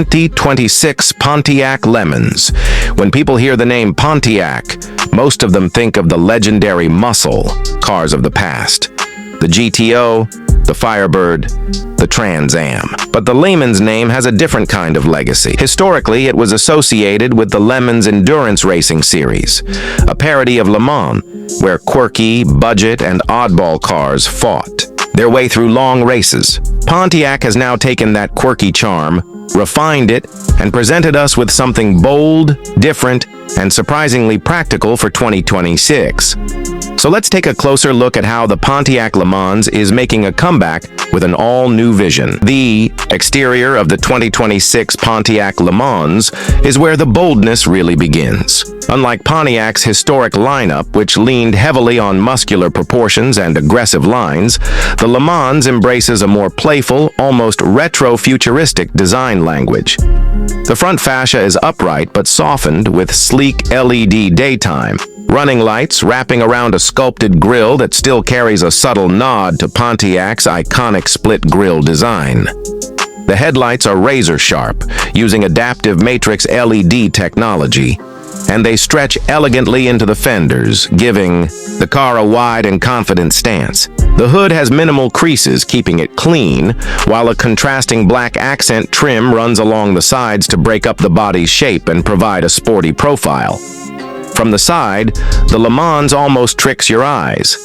2026 Pontiac LeMans. When people hear the name Pontiac, most of them think of the legendary muscle cars of the past. The GTO, the Firebird, the Trans Am. But the LeMans name has a different kind of legacy. Historically, it was associated with the LeMans Endurance Racing Series, a parody of Le Mans, where quirky, budget, and oddball cars fought their way through long races. Pontiac has now taken that quirky charm, refined it, and presented us with something bold, different, and surprisingly practical for 2026. So let's take a closer look at how the Pontiac LeMans is making a comeback with an all-new vision. The exterior of the 2026 Pontiac LeMans is where the boldness really begins. Unlike Pontiac's historic lineup, which leaned heavily on muscular proportions and aggressive lines, the LeMans embraces a more playful, almost retro-futuristic design language. The front fascia is upright but softened with sleek LED daytime running lights wrapping around a sculpted grille that still carries a subtle nod to Pontiac's iconic split grille design. The headlights are razor-sharp, using adaptive matrix LED technology, and they stretch elegantly into the fenders, giving the car a wide and confident stance. The hood has minimal creases, keeping it clean, while a contrasting black accent trim runs along the sides to break up the body's shape and provide a sporty profile. From the side, the LeMans almost tricks your eyes.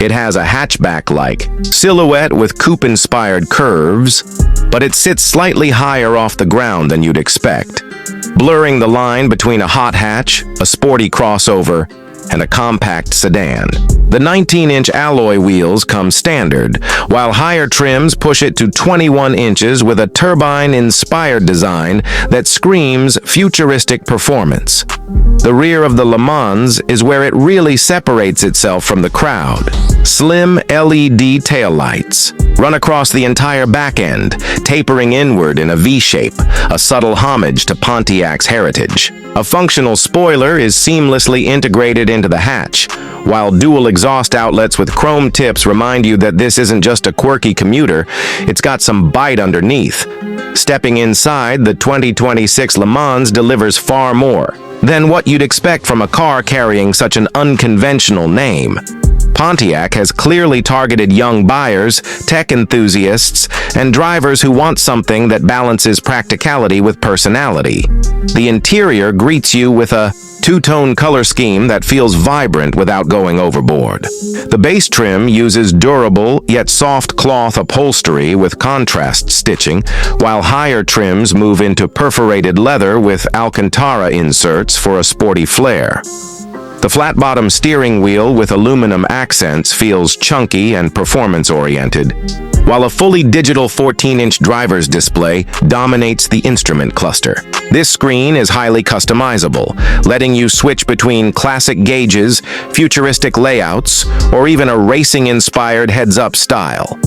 It has a hatchback-like silhouette with coupe-inspired curves, but it sits slightly higher off the ground than you'd expect, blurring the line between a hot hatch, a sporty crossover, and a compact sedan. The 19-inch alloy wheels come standard, while higher trims push it to 21 inches with a turbine-inspired design that screams futuristic performance. The rear of the LeMans is where it really separates itself from the crowd. Slim LED taillights run across the entire back end, tapering inward in a V-shape, a subtle homage to Pontiac's heritage. A functional spoiler is seamlessly integrated into the hatch, while dual exhaust outlets with chrome tips remind you that this isn't just a quirky commuter, it's got some bite underneath. Stepping inside, the 2026 LeMans delivers far more than what you'd expect from a car carrying such an unconventional name. Pontiac has clearly targeted young buyers, tech enthusiasts, and drivers who want something that balances practicality with personality. The interior greets you with a two-tone color scheme that feels vibrant without going overboard. The base trim uses durable yet soft cloth upholstery with contrast stitching, while higher trims move into perforated leather with Alcantara inserts for a sporty flair. The flat-bottom steering wheel with aluminum accents feels chunky and performance-oriented, while a fully digital 14-inch driver's display dominates the instrument cluster. This screen is highly customizable, letting you switch between classic gauges, futuristic layouts, or even a racing-inspired heads-up style.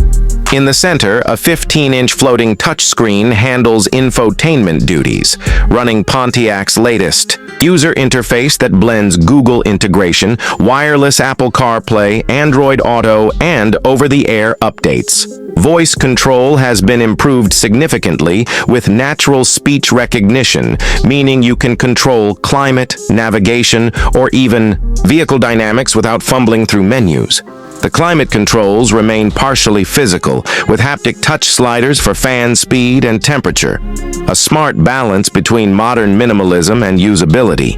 In the center, a 15-inch floating touchscreen handles infotainment duties, running Pontiac's latest user interface that blends Google integration, wireless Apple CarPlay, Android Auto, and over-the-air updates. Voice control has been improved significantly with natural speech recognition, meaning you can control climate, navigation, or even vehicle dynamics without fumbling through menus. The climate controls remain partially physical, with haptic touch sliders for fan speed and temperature. A smart balance between modern minimalism and usability.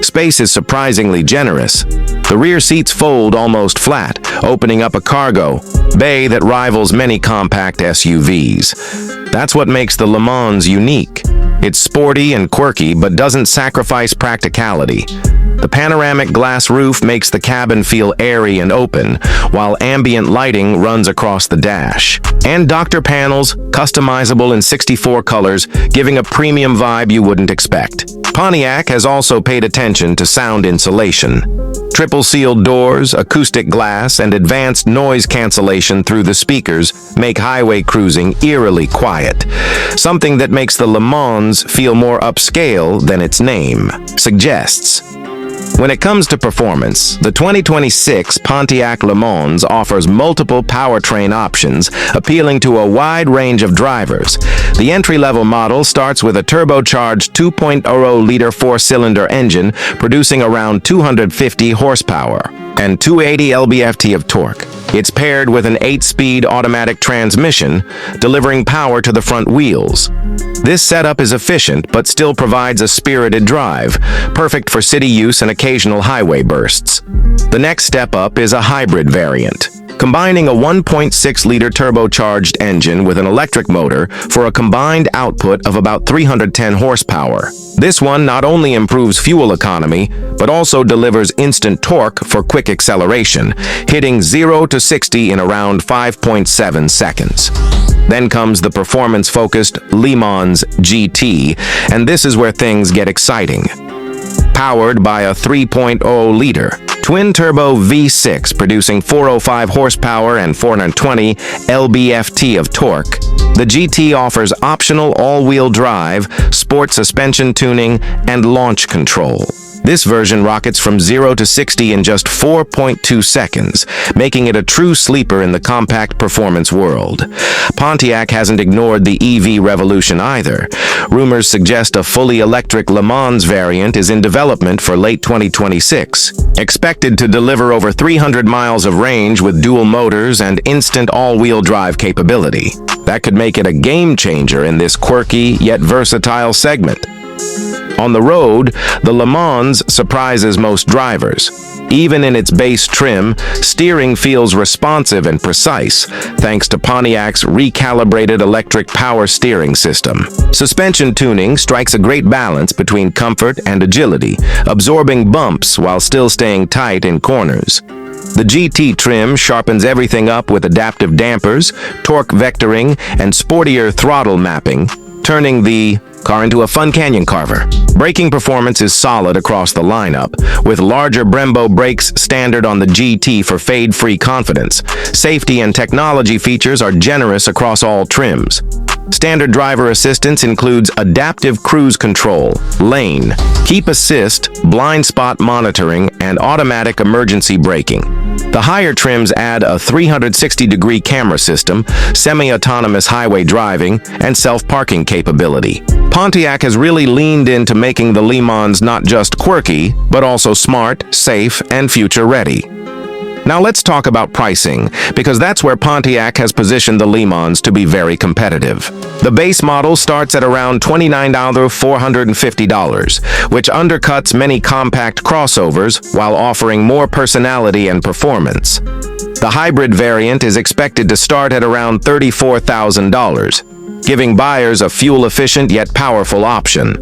Space is surprisingly generous. The rear seats fold almost flat, opening up a cargo bay that rivals many compact SUVs. That's what makes the LeMans unique. It's sporty and quirky, but doesn't sacrifice practicality. The panoramic glass roof makes the cabin feel airy and open, while ambient lighting runs across the dash. And doctor panels, customizable in 64 colors, giving a premium vibe you wouldn't expect. Pontiac has also paid attention to sound insulation. Triple-sealed doors, acoustic glass, and advanced noise cancellation through the speakers make highway cruising eerily quiet, something that makes the LeMans feel more upscale than its name suggests. When it comes to performance, the 2026 Pontiac LeMans offers multiple powertrain options, appealing to a wide range of drivers. The entry-level model starts with a turbocharged 2.0-liter four-cylinder engine, producing around 250 horsepower and 280 lb-ft of torque. It's paired with an 8-speed automatic transmission, delivering power to the front wheels. This setup is efficient but still provides a spirited drive, perfect for city use and occasional highway bursts. The next step up is a hybrid variant, combining a 1.6-liter turbocharged engine with an electric motor for a combined output of about 310 horsepower. This one not only improves fuel economy, but also delivers instant torque for quick acceleration, hitting 0 to 60 in around 5.7 seconds. Then comes the performance-focused LeMans GT, and this is where things get exciting. Powered by a 3.0-liter twin-turbo V6 producing 405 horsepower and 420 lb-ft of torque, the GT offers optional all-wheel drive, sport suspension tuning, and launch control. This version rockets from 0 to 60 in just 4.2 seconds, making it a true sleeper in the compact performance world. Pontiac hasn't ignored the EV revolution either. Rumors suggest a fully electric LeMans variant is in development for late 2026, expected to deliver over 300 miles of range with dual motors and instant all-wheel drive capability. That could make it a game-changer in this quirky yet versatile segment. On the road, the LeMans surprises most drivers. Even in its base trim, steering feels responsive and precise, thanks to Pontiac's recalibrated electric power steering system. Suspension tuning strikes a great balance between comfort and agility, absorbing bumps while still staying tight in corners. The GT trim sharpens everything up with adaptive dampers, torque vectoring, and sportier throttle mapping, turning the car into a fun canyon carver. Braking performance is solid across the lineup, with larger Brembo brakes standard on the GT for fade-free confidence. Safety and technology features are generous across all trims. Standard driver assistance includes adaptive cruise control, lane, keep assist, blind spot monitoring, and automatic emergency braking. The higher trims add a 360-degree camera system, semi-autonomous highway driving, and self-parking capability. Pontiac has really leaned into making the LeMans not just quirky, but also smart, safe, and future-ready. Now let's talk about pricing, because that's where Pontiac has positioned the LeMans to be very competitive. The base model starts at around $29,450, which undercuts many compact crossovers while offering more personality and performance. The hybrid variant is expected to start at around $34,000, giving buyers a fuel-efficient yet powerful option.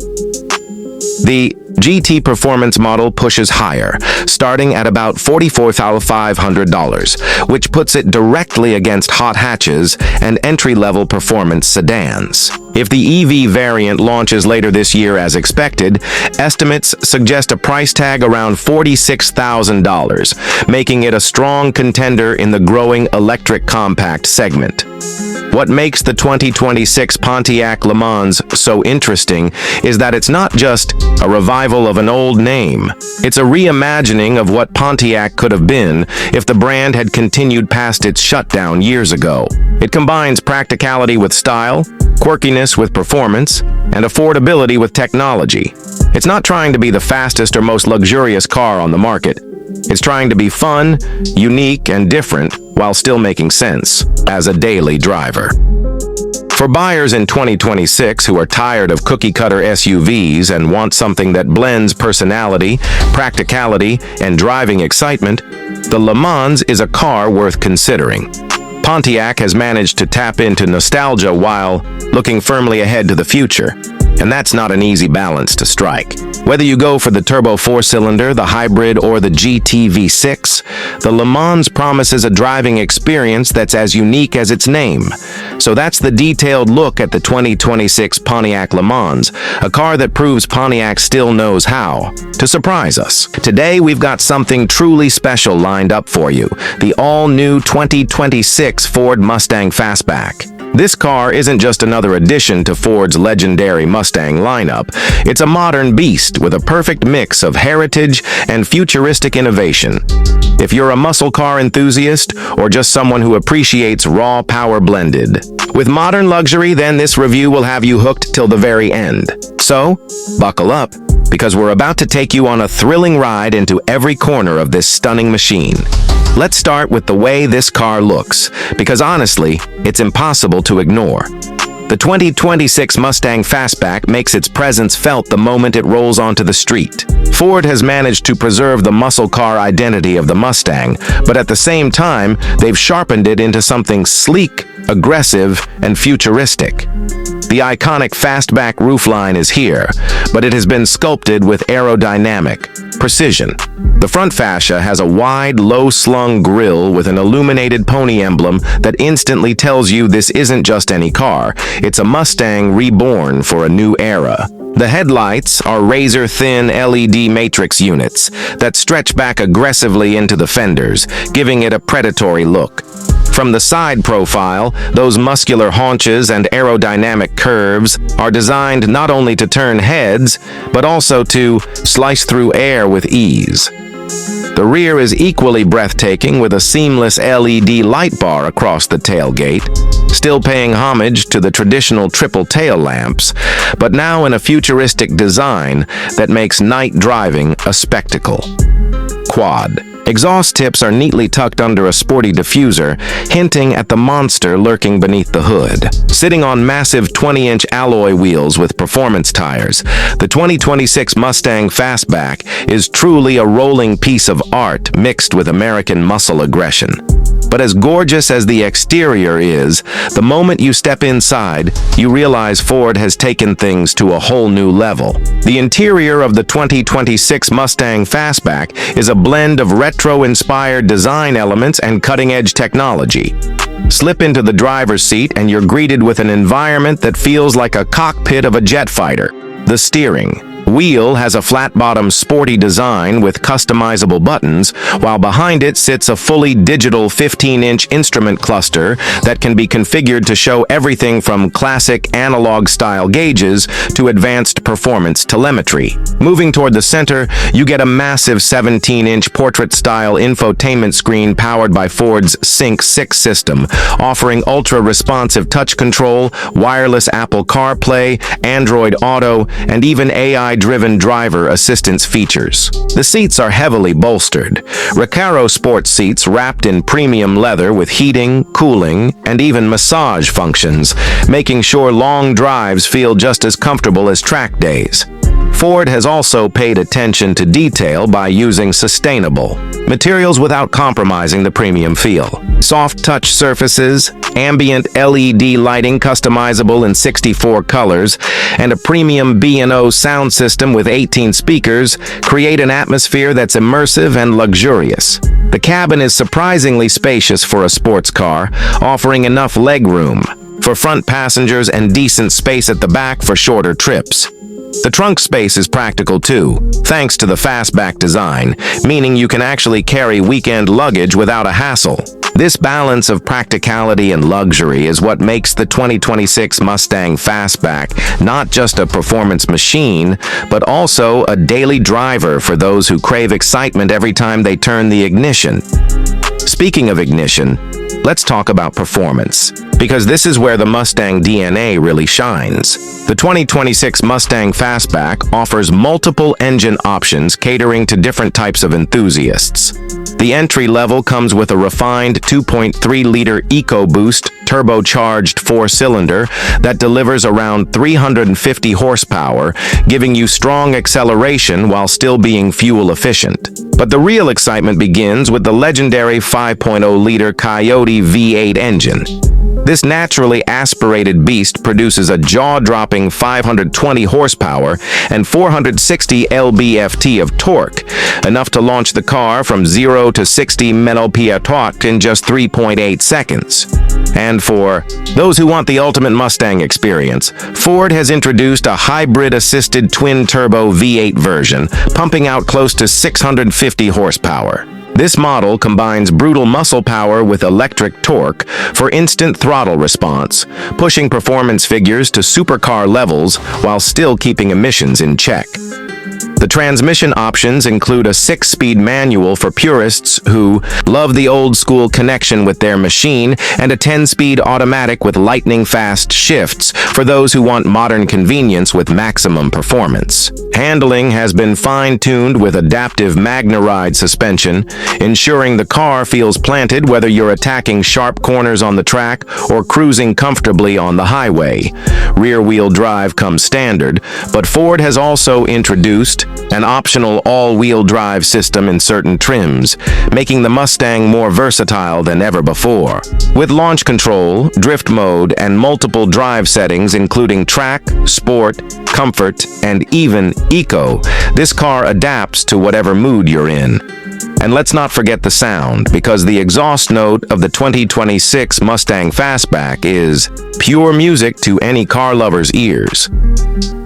The GT Performance model pushes higher, starting at about $44,500, which puts it directly against hot hatches and entry-level performance sedans. If the EV variant launches later this year as expected, estimates suggest a price tag around $46,000, making it a strong contender in the growing electric compact segment. What makes the 2026 Pontiac LeMans so interesting is that it's not just a revival of an old name. It's a reimagining of what Pontiac could have been if the brand had continued past its shutdown years ago. It combines practicality with style, quirkiness with performance, and affordability with technology. It's not trying to be the fastest or most luxurious car on the market. It's trying to be fun, unique, and different while still making sense as a daily driver. For buyers in 2026 who are tired of cookie-cutter SUVs and want something that blends personality, practicality, and driving excitement, the LeMans is a car worth considering. Pontiac has managed to tap into nostalgia while looking firmly ahead to the future, and that's not an easy balance to strike. Whether you go for the turbo four-cylinder, the hybrid, or the GT V6, the LeMans promises a driving experience that's as unique as its name. So that's the detailed look at the 2026 Pontiac LeMans, a car that proves Pontiac still knows how to surprise us. Today, we've got something truly special lined up for you, the all-new 2026 Ford Mustang Fastback. This car isn't just another addition to Ford's legendary Mustang lineup. It's a modern beast with a perfect mix of heritage and futuristic innovation. If you're a muscle car enthusiast or just someone who appreciates raw power blended with modern luxury, then this review will have you hooked till the very end. So, buckle up, because we're about to take you on a thrilling ride into every corner of this stunning machine. Let's start with the way this car looks, because honestly, it's impossible to ignore. The 2026 Mustang Fastback makes its presence felt the moment it rolls onto the street. Ford has managed to preserve the muscle car identity of the Mustang, but at the same time, they've sharpened it into something sleek, aggressive, and futuristic. The iconic Fastback roofline is here, but it has been sculpted with aerodynamic precision. The front fascia has a wide, low-slung grille with an illuminated pony emblem that instantly tells you this isn't just any car, it's a Mustang reborn for a new era. The headlights are razor-thin LED matrix units that stretch back aggressively into the fenders, giving it a predatory look. From the side profile, those muscular haunches and aerodynamic curves are designed not only to turn heads, but also to slice through air with ease. The rear is equally breathtaking with a seamless LED light bar across the tailgate, still paying homage to the traditional triple tail lamps, but now in a futuristic design that makes night driving a spectacle. Quad. Exhaust tips are neatly tucked under a sporty diffuser, hinting at the monster lurking beneath the hood. Sitting on massive 20-inch alloy wheels with performance tires, the 2026 Mustang Fastback is truly a rolling piece of art mixed with American muscle aggression. But as gorgeous as the exterior is, the moment you step inside, you realize Ford has taken things to a whole new level. The interior of the 2026 Mustang Fastback is a blend of retro-inspired design elements and cutting-edge technology. Slip into the driver's seat and you're greeted with an environment that feels like a cockpit of a jet fighter. The steering wheel has a flat-bottom sporty design with customizable buttons, while behind it sits a fully digital 15-inch instrument cluster that can be configured to show everything from classic analog-style gauges to advanced performance telemetry. Moving toward the center, you get a massive 17-inch portrait-style infotainment screen powered by Ford's Sync 6 system, offering ultra-responsive touch control, wireless Apple CarPlay, Android Auto, and even AI-driven driver assistance features. The seats are heavily bolstered. Recaro sports seats wrapped in premium leather with heating, cooling, and even massage functions, making sure long drives feel just as comfortable as track days. Ford has also paid attention to detail by using sustainable materials without compromising the premium feel. Soft touch surfaces, ambient LED lighting customizable in 64 colors, and a premium B&O sound system with 18 speakers create an atmosphere that's immersive and luxurious. The cabin is surprisingly spacious for a sports car, offering enough legroom for front passengers and decent space at the back for shorter trips. The trunk space is practical too, thanks to the Fastback design, meaning you can actually carry weekend luggage without a hassle. This balance of practicality and luxury is what makes the 2026 Mustang Fastback not just a performance machine, but also a daily driver for those who crave excitement every time they turn the ignition. Speaking of ignition, let's talk about performance, because this is where the Mustang DNA really shines. The 2026 Mustang Fastback offers multiple engine options catering to different types of enthusiasts. The entry level comes with a refined 2.3-liter EcoBoost turbocharged 4-cylinder that delivers around 350 horsepower, giving you strong acceleration while still being fuel efficient. But the real excitement begins with the legendary 5.0-liter Coyote V8 engine. This naturally aspirated beast produces a jaw-dropping 520 horsepower and 460 lb-ft of torque, enough to launch the car from 0 to 60 mph in just 3.8 seconds. And for those who want the ultimate Mustang experience, Ford has introduced a hybrid-assisted twin-turbo V8 version, pumping out close to 650 horsepower. This model combines brutal muscle power with electric torque for instant throttle response, pushing performance figures to supercar levels while still keeping emissions in check. The transmission options include a 6-speed manual for purists who love the old-school connection with their machine and a 10-speed automatic with lightning-fast shifts for those who want modern convenience with maximum performance. Handling has been fine-tuned with adaptive MagneRide suspension, ensuring the car feels planted whether you're attacking sharp corners on the track or cruising comfortably on the highway. Rear-wheel drive comes standard, but Ford has also introduced an optional all-wheel drive system in certain trims, making the Mustang more versatile than ever before. With launch control, drift mode, and multiple drive settings including track, sport, comfort, and even eco, this car adapts to whatever mood you're in. And let's not forget the sound, because the exhaust note of the 2026 Mustang Fastback is pure music to any car lover's ears.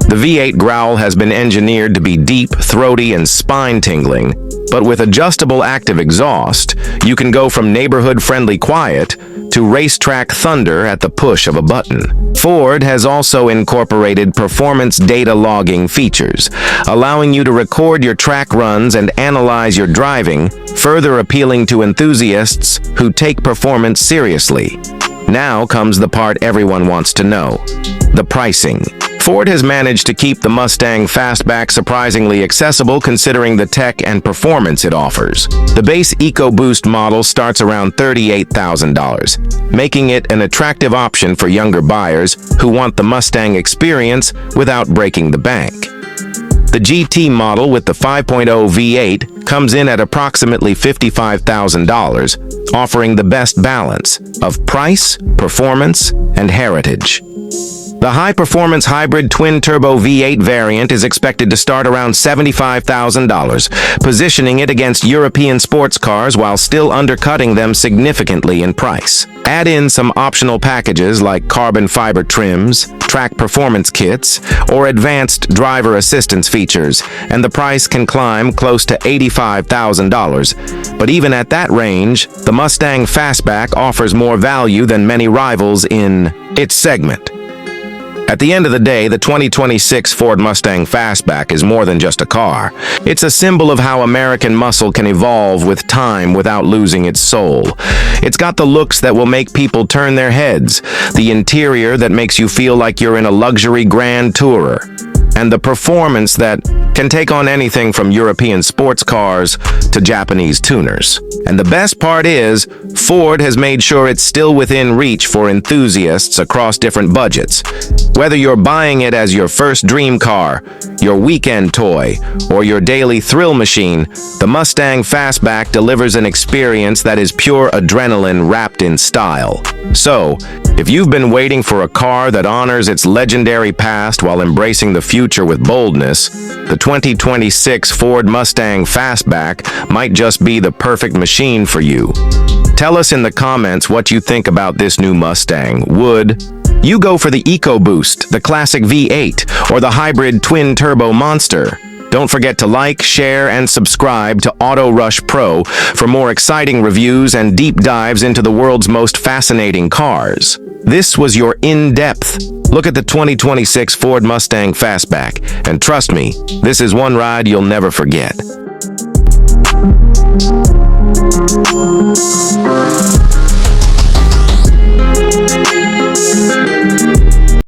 The V8 growl has been engineered to be deep, throaty, and spine-tingling, but with adjustable active exhaust, you can go from neighborhood-friendly quiet to racetrack thunder at the push of a button. Ford has also incorporated performance data logging features, allowing you to record your track runs and analyze your driving, further appealing to enthusiasts who take performance seriously. Now comes the part everyone wants to know: the pricing. Ford has managed to keep the Mustang Fastback surprisingly accessible considering the tech and performance it offers. The base EcoBoost model starts around $38,000, making it an attractive option for younger buyers who want the Mustang experience without breaking the bank. The GT model with the 5.0 V8 comes in at approximately $55,000, offering the best balance of price, performance, and heritage. The high-performance hybrid twin-turbo V8 variant is expected to start around $75,000, positioning it against European sports cars while still undercutting them significantly in price. Add in some optional packages like carbon fiber trims, track performance kits, or advanced driver assistance features, and the price can climb close to $85,000. But even at that range, the Mustang Fastback offers more value than many rivals in its segment. At the end of the day, the 2026 Ford Mustang Fastback is more than just a car. It's a symbol of how American muscle can evolve with time without losing its soul. It's got the looks that will make people turn their heads, the interior that makes you feel like you're in a luxury grand tourer, and the performance that can take on anything from European sports cars to Japanese tuners. And the best part is, Ford has made sure it's still within reach for enthusiasts across different budgets. Whether you're buying it as your first dream car, your weekend toy, or your daily thrill machine, the Mustang Fastback delivers an experience that is pure adrenaline wrapped in style. So, if you've been waiting for a car that honors its legendary past while embracing the future with boldness, the 2026 Ford Mustang Fastback might just be the perfect machine for you. Tell us in the comments what you think about this new Mustang. Would you go for the EcoBoost, the classic V8, or the hybrid twin-turbo monster? Don't forget to like, share, and subscribe to Auto Rush Pro for more exciting reviews and deep dives into the world's most fascinating cars. This was your in-depth look at the 2026 Ford Mustang Fastback, and trust me, this is one ride you'll never forget.